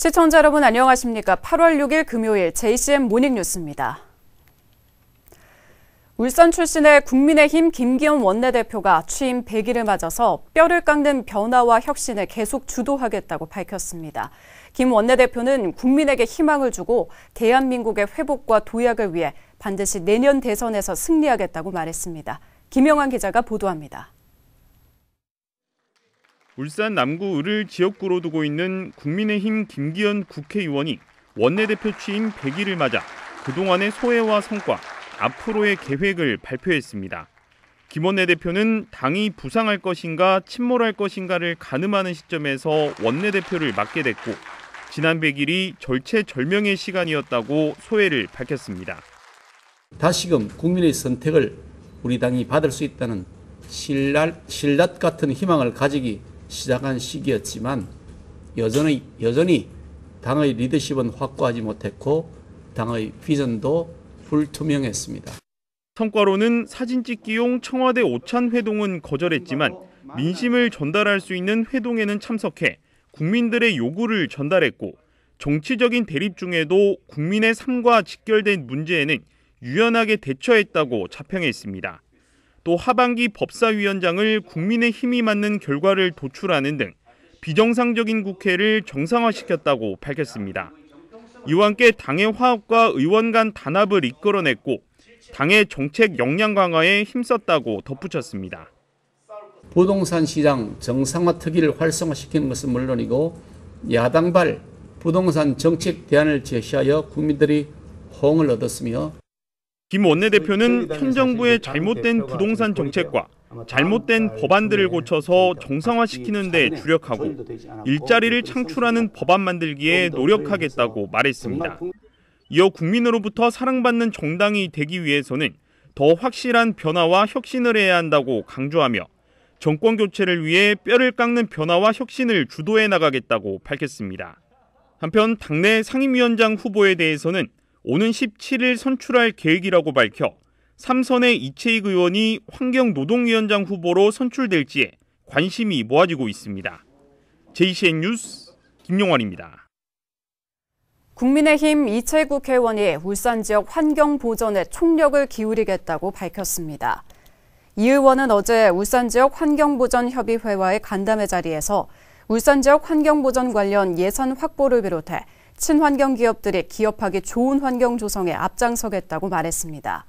시청자 여러분 안녕하십니까? 8월 6일 금요일 JCM 모닝뉴스입니다. 울산 출신의 국민의힘 김기현 원내대표가 취임 100일을 맞아서 뼈를 깎는 변화와 혁신을 계속 주도하겠다고 밝혔습니다. 김 원내대표는 국민에게 희망을 주고 대한민국의 회복과 도약을 위해 반드시 내년 대선에서 승리하겠다고 말했습니다. 김영환 기자가 보도합니다. 울산 남구 을을 지역구로 두고 있는 국민의힘 김기현 국회의원이 원내대표 취임 100일을 맞아 그동안의 소회와 성과, 앞으로의 계획을 발표했습니다. 김 원내대표는 당이 부상할 것인가 침몰할 것인가를 가늠하는 시점에서 원내대표를 맡게 됐고 지난 100일이 절체절명의 시간이었다고 소회를 밝혔습니다. 다시금 국민의 선택을 우리 당이 받을 수 있다는 신랄 같은 희망을 가지기 시작한 시기였지만 여전히 당의 리더십은 확고하지 못했고 당의 비전도 불투명했습니다. 성과로는 사진 찍기용 청와대 오찬 회동은 거절했지만 민심을 전달할 수 있는 회동에는 참석해 국민들의 요구를 전달했고 정치적인 대립 중에도 국민의 삶과 직결된 문제에는 유연하게 대처했다고 자평했습니다. 또 하반기 법사위원장을 국민의 힘이 맡는 결과를 도출하는 등 비정상적인 국회를 정상화시켰다고 밝혔습니다. 이와 함께 당의 화합과 의원 간 단합을 이끌어냈고 당의 정책 역량 강화에 힘썼다고 덧붙였습니다. 부동산 시장 정상화 특위를 활성화시키는 것은 물론이고 야당발 부동산 정책 대안을 제시하여 국민들이 호응을 얻었으며 김 원내대표는 현 정부의 잘못된 부동산 정책과 잘못된 법안들을 고쳐서 정상화시키는 데 주력하고 일자리를 창출하는 법안 만들기에 노력하겠다고 말했습니다. 이어 국민으로부터 사랑받는 정당이 되기 위해서는 더 확실한 변화와 혁신을 해야 한다고 강조하며 정권 교체를 위해 뼈를 깎는 변화와 혁신을 주도해 나가겠다고 밝혔습니다. 한편 당내 상임위원장 후보에 대해서는 오는 17일 선출할 계획이라고 밝혀 3선의 이채익 의원이 환경노동위원장 후보로 선출될지에 관심이 모아지고 있습니다. JCN 뉴스 김용환입니다. 국민의힘 이채익 국회의원이 울산 지역 환경 보전에 총력을 기울이겠다고 밝혔습니다. 이 의원은 어제 울산 지역 환경보전협의회와의 간담회 자리에서 울산 지역 환경보전 관련 예산 확보를 비롯해 친환경 기업들이 기업하기 좋은 환경 조성에 앞장서겠다고 말했습니다.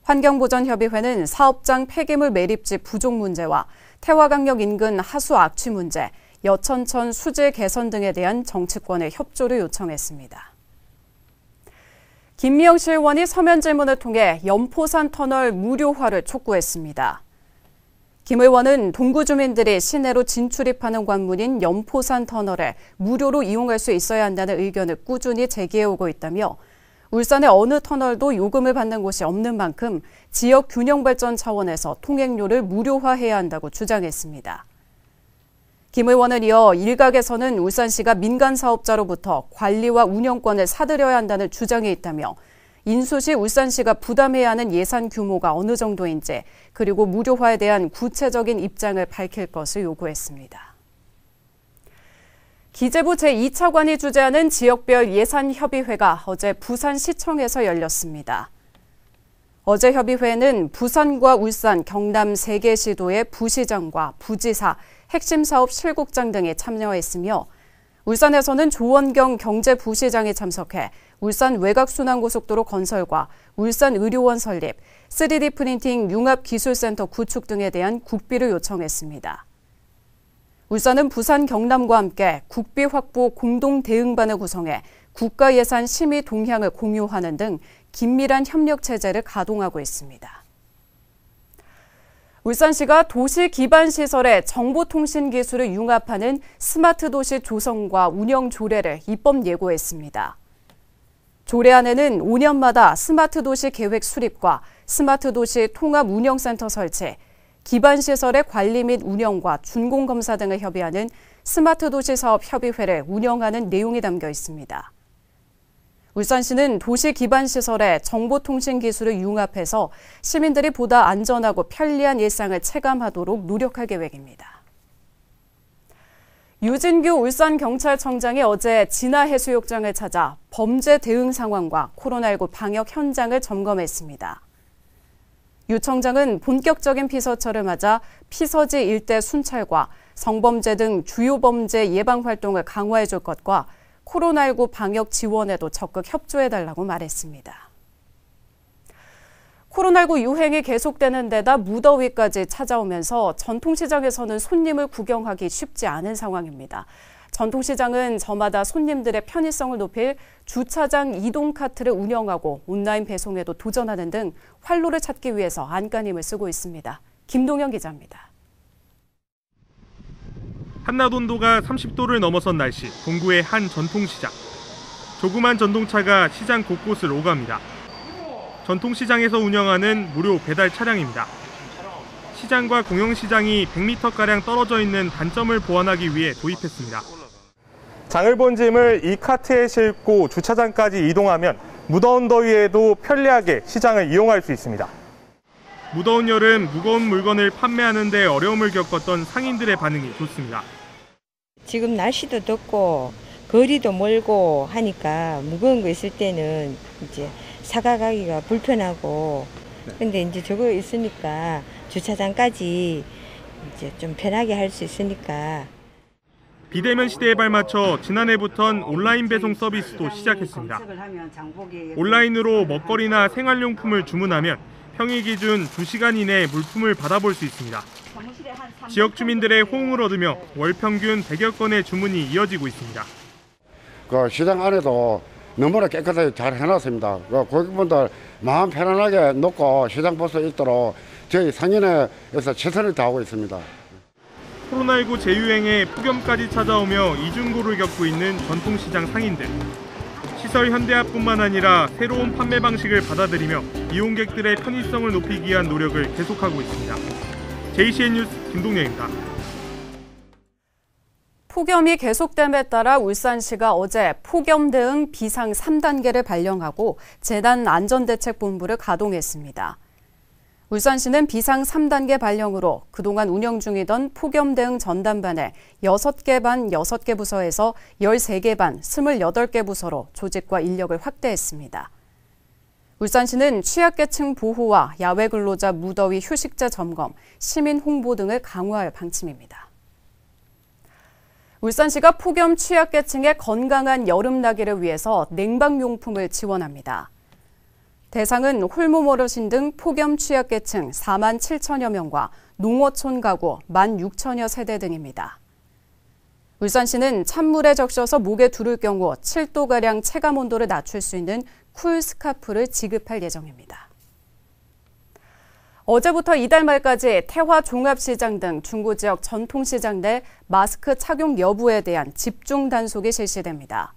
환경보전협의회는 사업장 폐기물 매립지 부족 문제와 태화강력 인근 하수 악취 문제, 여천천 수질 개선 등에 대한 정치권의 협조를 요청했습니다. 김미영 시 의원이 서면 질문을 통해 연포산 터널 무료화를 촉구했습니다. 김 의원은 동구 주민들이 시내로 진출입하는 관문인 연포산 터널을 무료로 이용할 수 있어야 한다는 의견을 꾸준히 제기해오고 있다며 울산의 어느 터널도 요금을 받는 곳이 없는 만큼 지역 균형 발전 차원에서 통행료를 무료화해야 한다고 주장했습니다. 김 의원은 이어 일각에서는 울산시가 민간 사업자로부터 관리와 운영권을 사들여야 한다는 주장이 있다며 인수시 울산시가 부담해야 하는 예산 규모가 어느 정도인지 그리고 무료화에 대한 구체적인 입장을 밝힐 것을 요구했습니다. 기재부 제2차관이 주재하는 지역별 예산협의회가 어제 부산시청에서 열렸습니다. 어제 협의회에는 부산과 울산, 경남 3개 시도의 부시장과 부지사, 핵심 사업 실국장 등이 참여했으며 울산에서는 조원경 경제부시장이 참석해 울산 외곽순환고속도로 건설과 울산 의료원 설립, 3D 프린팅 융합기술센터 구축 등에 대한 국비를 요청했습니다. 울산은 부산, 경남과 함께 국비 확보 공동대응반을 구성해 국가예산 심의 동향을 공유하는 등 긴밀한 협력 체제를 가동하고 있습니다. 울산시가 도시 기반 시설에 정보통신 기술을 융합하는 스마트 도시 조성과 운영 조례를 입법 예고했습니다. 조례안에는 5년마다 스마트 도시 계획 수립과 스마트 도시 통합 운영센터 설치, 기반 시설의 관리 및 운영과 준공 검사 등을 협의하는 스마트 도시 사업 협의회를 운영하는 내용이 담겨 있습니다. 울산시는 도시 기반 시설에 정보통신 기술을 융합해서 시민들이 보다 안전하고 편리한 일상을 체감하도록 노력할 계획입니다. 유진규 울산경찰청장이 어제 진화해수욕장을 찾아 범죄 대응 상황과 코로나19 방역 현장을 점검했습니다. 유 청장은 본격적인 피서철을 맞아 피서지 일대 순찰과 성범죄 등 주요 범죄 예방 활동을 강화해 줄 것과 코로나19 방역 지원에도 적극 협조해달라고 말했습니다. 코로나19 유행이 계속되는 데다 무더위까지 찾아오면서 전통시장에서는 손님을 구경하기 쉽지 않은 상황입니다. 전통시장은 저마다 손님들의 편의성을 높일 주차장 이동 카트를 운영하고 온라인 배송에도 도전하는 등 활로를 찾기 위해서 안간힘을 쓰고 있습니다. 김동현 기자입니다. 한낮 온도가 30도를 넘어선 날씨, 동구의 한 전통시장. 조그만 전동차가 시장 곳곳을 오갑니다. 전통시장에서 운영하는 무료 배달 차량입니다. 시장과 공영시장이 100m가량 떨어져 있는 단점을 보완하기 위해 도입했습니다. 장을 본 짐을 이 카트에 싣고 주차장까지 이동하면 무더운 더위에도 편리하게 시장을 이용할 수 있습니다. 무더운 여름 무거운 물건을 판매하는 데 어려움을 겪었던 상인들의 반응이 좋습니다. 지금 날씨도 덥고 거리도 멀고 하니까 무거운 거 있을 때는 이제 사가가기가 불편하고 근데 이제 저거 있으니까 주차장까지 이제 좀 편하게 할 수 있으니까. 비대면 시대에 발맞춰 지난해부턴 온라인 배송 서비스도 시작했습니다. 온라인으로 먹거리나 생활용품을 주문하면 평일 기준 2시간 이내에 물품을 받아볼 수 있습니다. 지역 주민들의 호응을 얻으며 월 평균 100여 건의 주문이 이어지고 있습니다. 그 시장 안에도 너무나 깨끗하게 잘 해놨습니다. 그 고객분들 마음 편안하게 놓고 시장 볼 수 있도록 저희 상인회에서 최선을 다하고 있습니다. 코로나19 재유행에 폭염까지 찾아오며 이중고를 겪고 있는 전통시장 상인들. 시설 현대화뿐만 아니라 새로운 판매 방식을 받아들이며 이용객들의 편의성을 높이기 위한 노력을 계속하고 있습니다. JCN 뉴스 김동영입니다. 폭염이 계속됨에 따라 울산시가 어제 폭염 대응 비상 3단계를 발령하고 재난안전대책본부를 가동했습니다. 울산시는 비상 3단계 발령으로 그동안 운영 중이던 폭염 대응 전담반을 6개 반 6개 부서에서 13개 반 28개 부서로 조직과 인력을 확대했습니다. 울산시는 취약계층 보호와 야외 근로자 무더위 휴식제 점검, 시민 홍보 등을 강화할 방침입니다. 울산시가 폭염 취약계층의 건강한 여름나기를 위해서 냉방용품을 지원합니다. 대상은 홀몸 어르신 등 폭염 취약계층 4만 7천여 명과 농어촌 가구 1만 6천여 세대 등입니다. 울산시는 찬물에 적셔서 목에 두를 경우 7도가량 체감온도를 낮출 수 있는 쿨 스카프를 지급할 예정입니다. 어제부터 이달 말까지 태화 종합시장 등 중구 지역 전통시장 내 마스크 착용 여부에 대한 집중 단속이 실시됩니다.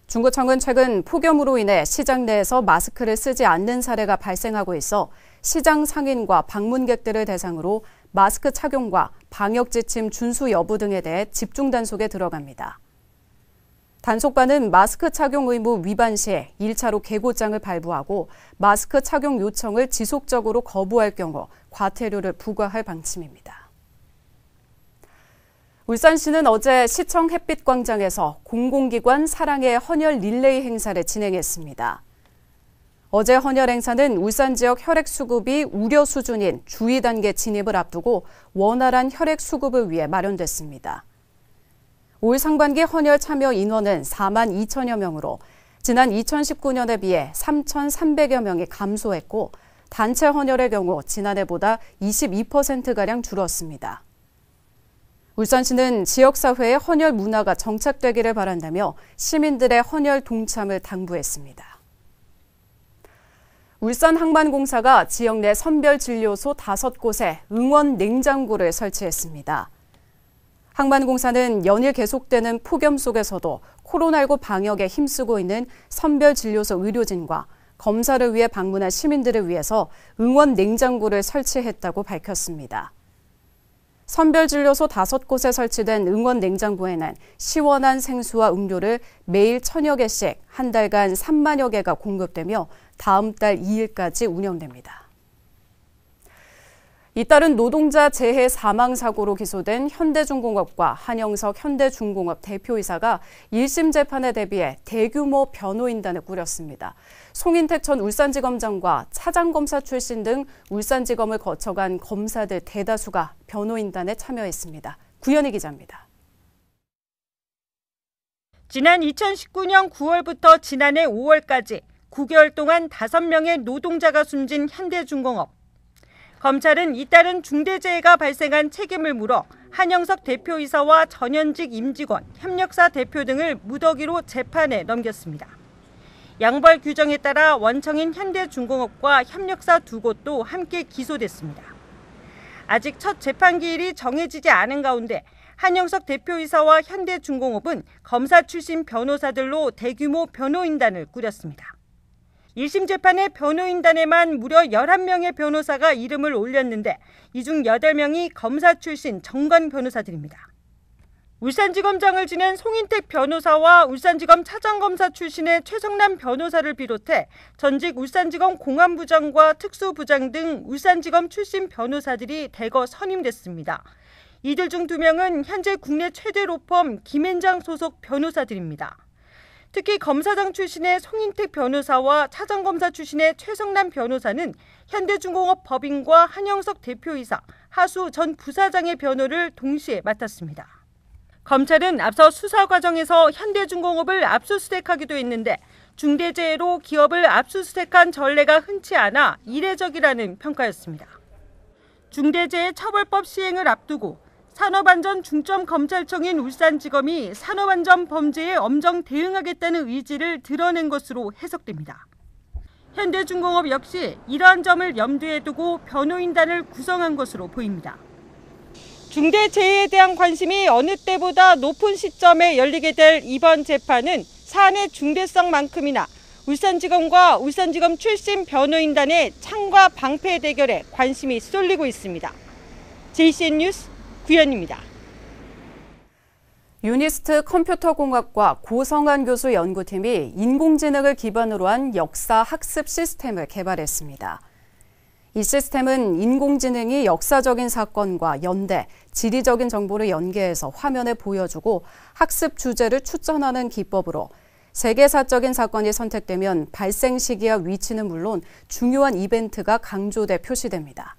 중구청은 최근 폭염으로 인해 시장 내에서 마스크를 쓰지 않는 사례가 발생하고 있어 시장 상인과 방문객들을 대상으로 마스크 착용과 방역 지침 준수 여부 등에 대해 집중 단속에 들어갑니다. 단속반은 마스크 착용 의무 위반 시 1차로 계고장을 발부하고 마스크 착용 요청을 지속적으로 거부할 경우 과태료를 부과할 방침입니다. 울산시는 어제 시청 햇빛광장에서 공공기관 사랑의 헌혈 릴레이 행사를 진행했습니다. 어제 헌혈 행사는 울산 지역 혈액 수급이 우려 수준인 주의 단계 진입을 앞두고 원활한 혈액 수급을 위해 마련됐습니다. 올 상반기 헌혈 참여 인원은 4만 2천여 명으로 지난 2019년에 비해 3,300여 명이 감소했고 단체 헌혈의 경우 지난해보다 22%가량 줄었습니다. 울산시는 지역사회의 헌혈 문화가 정착되기를 바란다며 시민들의 헌혈 동참을 당부했습니다. 울산항만공사가 지역 내 선별진료소 5곳에 응원 냉장고를 설치했습니다. 항만공사는 연일 계속되는 폭염 속에서도 코로나19 방역에 힘쓰고 있는 선별진료소 의료진과 검사를 위해 방문한 시민들을 위해서 응원 냉장고를 설치했다고 밝혔습니다. 선별진료소 5곳에 설치된 응원 냉장고에는 시원한 생수와 음료를 매일 1,000여 개씩 한 달간 3만여 개가 공급되며 다음 달 2일까지 운영됩니다. 잇따른 노동자 재해 사망 사고로 기소된 현대중공업과 한영석 현대중공업 대표이사가 1심 재판에 대비해 대규모 변호인단을 꾸렸습니다. 송인택 전 울산지검장과 차장검사 출신 등 울산지검을 거쳐간 검사들 대다수가 변호인단에 참여했습니다. 구현희 기자입니다. 지난 2019년 9월부터 지난해 5월까지 9개월 동안 5명의 노동자가 숨진 현대중공업. 검찰은 잇따른 중대재해가 발생한 책임을 물어 한영석 대표이사와 전현직 임직원, 협력사 대표 등을 무더기로 재판에 넘겼습니다. 양벌 규정에 따라 원청인 현대중공업과 협력사 2곳도 함께 기소됐습니다. 아직 첫 재판 기일이 정해지지 않은 가운데 한영석 대표이사와 현대중공업은 검사 출신 변호사들로 대규모 변호인단을 꾸렸습니다. 1심 재판에 변호인단에만 무려 11명의 변호사가 이름을 올렸는데 이 중 8명이 검사 출신 정관 변호사들입니다. 울산지검장을 지낸 송인택 변호사와 울산지검 차장검사 출신의 최성남 변호사를 비롯해 전직 울산지검 공안부장과 특수부장 등 울산지검 출신 변호사들이 대거 선임됐습니다. 이들 중 2명은 현재 국내 최대 로펌 김앤장 소속 변호사들입니다. 특히 검사장 출신의 송인택 변호사와 차장검사 출신의 최성남 변호사는 현대중공업 법인과 한영석 대표이사, 하수 전 부사장의 변호를 동시에 맡았습니다. 검찰은 앞서 수사 과정에서 현대중공업을 압수수색하기도 했는데 중대재해로 기업을 압수수색한 전례가 흔치 않아 이례적이라는 평가였습니다. 중대재해처벌법 시행을 앞두고 산업안전중점검찰청인 울산지검이 산업안전 범죄에 엄정 대응하겠다는 의지를 드러낸 것으로 해석됩니다. 현대중공업 역시 이러한 점을 염두에 두고 변호인단을 구성한 것으로 보입니다. 중대재해에 대한 관심이 어느 때보다 높은 시점에 열리게 될 이번 재판은 사안의 중대성만큼이나 울산지검과 울산지검 출신 변호인단의 창과 방패 대결에 관심이 쏠리고 있습니다. JCN 뉴스 구현입니다. 유니스트 컴퓨터공학과 고성한 교수 연구팀이 인공지능을 기반으로 한 역사 학습 시스템을 개발했습니다. 이 시스템은 인공지능이 역사적인 사건과 연대, 지리적인 정보를 연계해서 화면에 보여주고 학습 주제를 추천하는 기법으로 세계사적인 사건이 선택되면 발생 시기와 위치는 물론 중요한 이벤트가 강조돼 표시됩니다.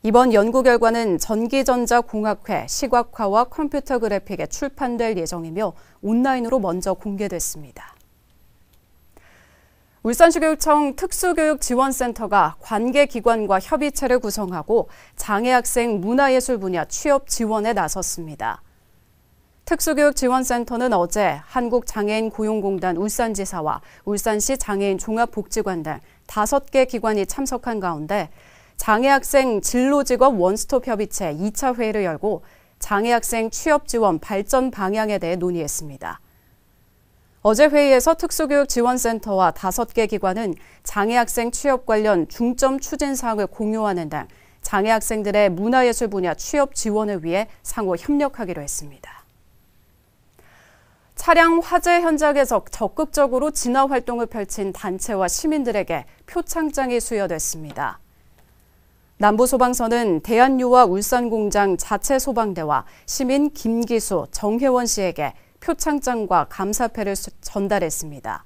이번 연구 결과는 전기전자공학회, 시각화와 컴퓨터 그래픽에 출판될 예정이며 온라인으로 먼저 공개됐습니다. 울산시 교육청 특수교육지원센터가 관계기관과 협의체를 구성하고 장애학생 문화예술 분야 취업 지원에 나섰습니다. 특수교육지원센터는 어제 한국장애인고용공단 울산지사와 울산시 장애인 종합복지관 등 5개 기관이 참석한 가운데 장애학생 진로직업 원스톱 협의체 2차 회의를 열고 장애학생 취업 지원 발전 방향에 대해 논의했습니다. 어제 회의에서 특수교육지원센터와 5개 기관은 장애학생 취업 관련 중점 추진 사항을 공유하는 등 장애학생들의 문화예술 분야 취업 지원을 위해 상호 협력하기로 했습니다. 차량 화재 현장에서 적극적으로 진화 활동을 펼친 단체와 시민들에게 표창장이 수여됐습니다. 남부소방서는 대한유와 울산공장 자체소방대와 시민 김기수, 정혜원 씨에게 표창장과 감사패를 전달했습니다.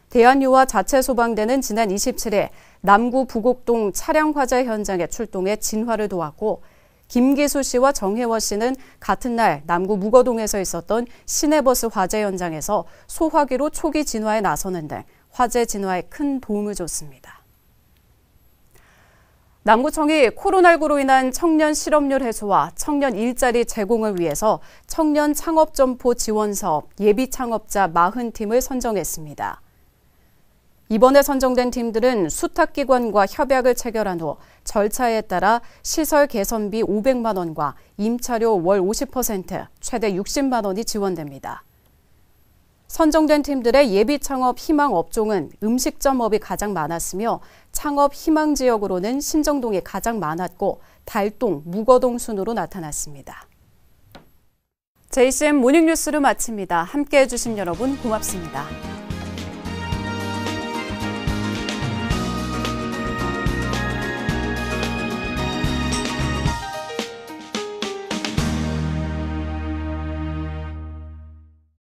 대한유와 자체소방대는 지난 27일 남구 부곡동 차량 화재 현장에 출동해 진화를 도왔고 김기수 씨와 정혜원 씨는 같은 날 남구 무거동에서 있었던 시내버스 화재 현장에서 소화기로 초기 진화에 나서는 등 화재 진화에 큰 도움을 줬습니다. 남구청이 코로나19로 인한 청년 실업률 해소와 청년 일자리 제공을 위해서 청년 창업점포 지원사업 예비창업자 40팀을 선정했습니다. 이번에 선정된 팀들은 수탁기관과 협약을 체결한 후 절차에 따라 시설 개선비 500만 원과 임차료 월 50%, 최대 60만 원이 지원됩니다. 선정된 팀들의 예비창업 희망 업종은 음식점업이 가장 많았으며 창업 희망 지역으로는 신정동이 가장 많았고 달동, 무거동 순으로 나타났습니다. JCN 모닝뉴스를 마칩니다. 함께해 주신 여러분 고맙습니다.